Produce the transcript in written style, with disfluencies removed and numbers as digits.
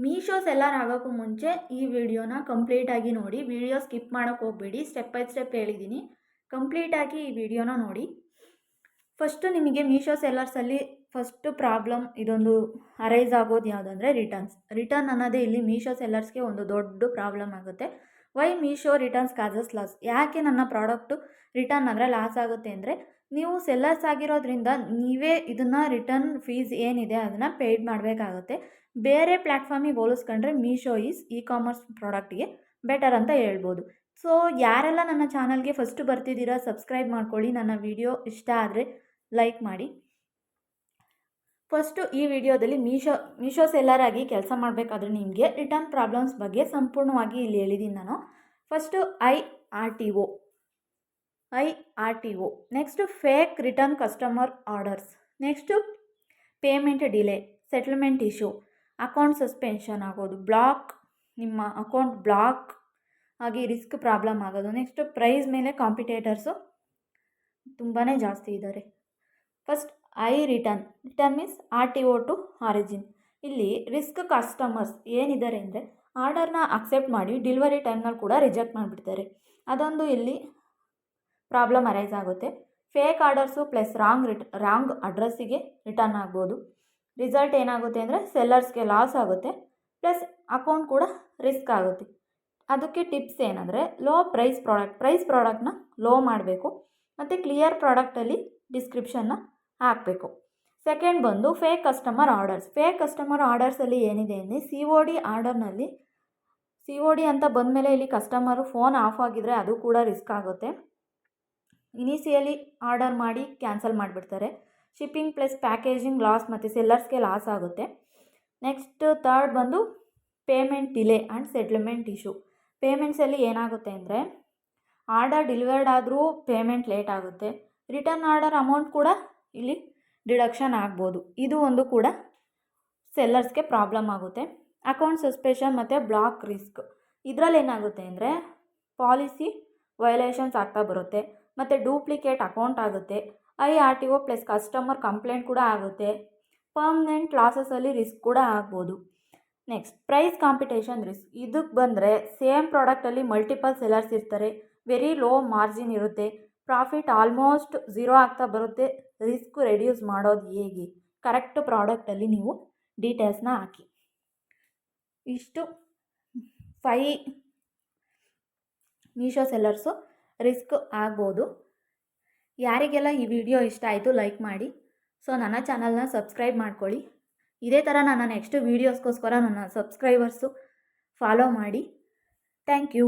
Meesho seller ಆಗೋಕ್ಕೂ ಮುಂಚೆ ಈ ವಿಡಿಯೋನ ಕಂಪ್ಲೀಟಾಗಿ ನೋಡಿ. ವಿಡಿಯೋ ಸ್ಕಿಪ್ ಮಾಡೋಕ್ಕೆ ಹೋಗಬೇಡಿ, ಸ್ಟೆಪ್ ಬೈ ಸ್ಟೆಪ್ ಹೇಳಿದ್ದೀನಿ. ಕಂಪ್ಲೀಟಾಗಿ ಈ ವಿಡಿಯೋನ ನೋಡಿ. ಫಸ್ಟು ನಿಮಗೆ ಮೀಶೋ ಸೆಲ್ಲರ್ಸಲ್ಲಿ ಫಸ್ಟು ಪ್ರಾಬ್ಲಮ್ ಇದೊಂದು ಅರೈಸ್ ಆಗೋದು ಯಾವುದಂದರೆ ರಿಟರ್ನ್ ಅನ್ನೋದೇ ಇಲ್ಲಿ ಮೀಶೋ ಸೆಲ್ಲರ್ಸ್ಗೆ ಒಂದು ದೊಡ್ಡ ಪ್ರಾಬ್ಲಮ್ ಆಗುತ್ತೆ. Why Meesho returns causes loss? ಯಾಕೆ ನನ್ನ ಪ್ರಾಡಕ್ಟು ರಿಟರ್ನ್ ಆದರೆ ಲಾಸ್ ಆಗುತ್ತೆ ಅಂದರೆ, ನೀವು ಸೆಲ್ಲರ್ಸ್ ಆಗಿರೋದ್ರಿಂದ ನೀವೇ ಇದನ್ನು ರಿಟರ್ನ್ ಫೀಸ್ ಏನಿದೆ ಅದನ್ನು ಪೇಯ್ಡ್ ಮಾಡಬೇಕಾಗುತ್ತೆ. ಬೇರೆ ಪ್ಲ್ಯಾಟ್ಫಾರ್ಮಿಗೆ ಹೋಲಿಸ್ಕೊಂಡ್ರೆ ಮೀಶೋ ಈಸ್ ಕಾಮರ್ಸ್ ಪ್ರಾಡಕ್ಟ್ಗೆ ಬೆಟರ್ ಅಂತ ಹೇಳ್ಬೋದು. ಸೊ ಯಾರೆಲ್ಲ ನನ್ನ ಚಾನಲ್ಗೆ ಫಸ್ಟು ಬರ್ತಿದ್ದೀರಾ ಸಬ್ಸ್ಕ್ರೈಬ್ ಮಾಡ್ಕೊಳ್ಳಿ. ನನ್ನ ವಿಡಿಯೋ ಇಷ್ಟ ಆದರೆ ಲೈಕ್ ಮಾಡಿ. ಫಸ್ಟು ಈ ವಿಡಿಯೋದಲ್ಲಿ ಮೀಶೋ ಸೆಲ್ಲರ್ ಆಗಿ ಕೆಲಸ ಮಾಡಬೇಕಾದ್ರೆ ನಿಮಗೆ ರಿಟರ್ನ್ ಪ್ರಾಬ್ಲಮ್ಸ್ ಬಗ್ಗೆ ಸಂಪೂರ್ಣವಾಗಿ ಇಲ್ಲಿ ಹೇಳಿದ್ದೀನಿ ನಾನು. ಫಸ್ಟು ಐ ಆರ್ ಟಿ ಒ, next fake return customer orders, next payment delay, settlement issue, account suspension ಆಗೋದು, ನಿಮ್ಮ ಅಕೌಂಟ್ ಬ್ಲಾಕ್ ಆಗಿ ರಿಸ್ಕ್ ಪ್ರಾಬ್ಲಮ್ ಆಗೋದು, ನೆಕ್ಸ್ಟು ಪ್ರೈಸ್ ಮೇಲೆ ಕಾಂಪಿಟೇಟರ್ಸು ತುಂಬಾ ಜಾಸ್ತಿ ಇದ್ದಾರೆ. First return means RTO to origin. ಇಲ್ಲಿ ರಿಸ್ಕ್ ಕಸ್ಟಮರ್ಸ್ ಏನಿದ್ದಾರೆ ಅಂದರೆ ಆರ್ಡರ್ನ ಅಕ್ಸೆಪ್ಟ್ ಮಾಡಿ ಡೆಲಿವರಿ ಟೈಮ್ನಲ್ಲಿ ಕೂಡ ರಿಜೆಕ್ಟ್ ಮಾಡಿಬಿಡ್ತಾರೆ. ಅದೊಂದು ಇಲ್ಲಿ ಪ್ರಾಬ್ಲಮ್ ಅರೈಸ್ ಆಗುತ್ತೆ. ಫೇಕ್ ಆರ್ಡರ್ಸು ಪ್ಲಸ್ ರಾಂಗ್ ಅಡ್ರೆಸ್ಸಿಗೆ ರಿಟರ್ನ್ ಆಗ್ಬೋದು. ರಿಸಲ್ಟ್ ಏನಾಗುತ್ತೆ ಅಂದರೆ ಸೆಲ್ಲರ್ಸ್ಗೆ ಲಾಸ್ ಆಗುತ್ತೆ, ಪ್ಲಸ್ ಅಕೌಂಟ್ ಕೂಡ ರಿಸ್ಕ್ ಆಗುತ್ತೆ. ಅದಕ್ಕೆ ಟಿಪ್ಸ್ ಏನಂದರೆ ಲೋ ಪ್ರೈಸ್ ಪ್ರಾಡಕ್ಟ್ನ ಲೋ ಮಾಡಬೇಕು, ಮತ್ತು ಕ್ಲಿಯರ್ ಪ್ರಾಡಕ್ಟಲ್ಲಿ ಡಿಸ್ಕ್ರಿಪ್ಷನ್ನ ಹಾಕಬೇಕು. ಸೆಕೆಂಡ್ ಬಂದು ಫೇಕ್ ಕಸ್ಟಮರ್ ಆರ್ಡರ್ಸಲ್ಲಿ ಏನಿದೆ ಅಂದರೆ COD ಅಂತ ಬಂದಮೇಲೆ ಇಲ್ಲಿ ಕಸ್ಟಮರು ಫೋನ್ ಆಫ್ ಆಗಿದ್ರೆ ಅದು ಕೂಡ ರಿಸ್ಕ್ ಆಗುತ್ತೆ. ಇನಿಷಿಯಲಿ ಆರ್ಡರ್ ಮಾಡಿ ಕ್ಯಾನ್ಸಲ್ ಮಾಡಿಬಿಡ್ತಾರೆ. ಶಿಪ್ಪಿಂಗ್ ಪ್ಲಸ್ ಪ್ಯಾಕೇಜಿಂಗ್ ಲಾಸ್ ಮತ್ತು ಸೆಲ್ಲರ್ಸ್ಗೆ ಲಾಸ್ ಆಗುತ್ತೆ. ನೆಕ್ಸ್ಟ್ ಥರ್ಡ್ ಬಂದು payment delay and settlement issue. ಪೇಮೆಂಟ್ಸಲ್ಲಿ ಏನಾಗುತ್ತೆ ಅಂದರೆ ಆರ್ಡರ್ ಡೆಲಿವರ್ಡ್ ಆದರೂ ಪೇಮೆಂಟ್ ಲೇಟ್ ಆಗುತ್ತೆ. ರಿಟರ್ನ್ ಆರ್ಡರ್ ಅಮೌಂಟ್ ಕೂಡ ಇಲ್ಲಿ ಡಿಡಕ್ಷನ್ ಆಗ್ಬೋದು. ಇದು ಒಂದು ಕೂಡ ಸೆಲ್ಲರ್ಸ್ಗೆ ಪ್ರಾಬ್ಲಮ್ ಆಗುತ್ತೆ. ಅಕೌಂಟ್ ಸಸ್ಪೆಷನ್ ಮತ್ತು ಬ್ಲಾಕ್ ರಿಸ್ಕ್. ಇದರಲ್ಲಿ ಏನಾಗುತ್ತೆ ಅಂದರೆ ಪಾಲಿಸಿ ವಯೋಲೇಷನ್ಸ್ ಆಗ್ತಾ ಬರುತ್ತೆ, ಮತ್ತು ಡೂಪ್ಲಿಕೇಟ್ ಅಕೌಂಟ್ ಆಗುತ್ತೆ. IRTO ಪ್ಲಸ್ ಕಸ್ಟಮರ್ ಕಂಪ್ಲೇಂಟ್ ಕೂಡ ಆಗುತ್ತೆ. ಪರ್ಮನೆಂಟ್ ಲಾಸಸಲ್ಲಿ ರಿಸ್ಕ್ ಕೂಡ ಆಗ್ಬೋದು. Next price competition risk. ಇದಕ್ಕೆ ಬಂದರೆ ಸೇಮ್ ಪ್ರಾಡಕ್ಟಲ್ಲಿ ಮಲ್ಟಿಪಲ್ ಸೆಲ್ಲರ್ಸ್ ಇರ್ತಾರೆ, ವೆರಿ ಲೋ ಮಾರ್ಜಿನ್ ಇರುತ್ತೆ, ಪ್ರಾಫಿಟ್ ಆಲ್ಮೋಸ್ಟ್ 0 ಆಗ್ತಾ ಬರುತ್ತೆ. ರಿಸ್ಕ್ ರೆಡ್ಯೂಸ್ ಮಾಡೋದು ಹೇಗೆ? ಕರೆಕ್ಟ್ ಪ್ರಾಡಕ್ಟಲ್ಲಿ ನೀವು ಡೀಟೇಲ್ಸ್ನ ಹಾಕಿ. ಇಷ್ಟು 5 ಮೀಶೋ ಸೆಲ್ಲರ್ಸು ರಿಸ್ಕ್ ಆಗ್ಬೋದು. ಯಾರಿಗೆಲ್ಲ ಈ ವಿಡಿಯೋ ಇಷ್ಟ ಆಯಿತು ಲೈಕ್ ಮಾಡಿ. ಸೊ ನನ್ನ ಚಾನಲ್ನ ಸಬ್ಸ್ಕ್ರೈಬ್ ಮಾಡ್ಕೊಳ್ಳಿ. ಇದೇ ಥರ ನನ್ನ ನೆಕ್ಸ್ಟ್ ವೀಡಿಯೋಸ್ಗೋಸ್ಕರ ನನ್ನ ಸಬ್ಸ್ಕ್ರೈಬರ್ಸು ಫಾಲೋ ಮಾಡಿ. Thank you.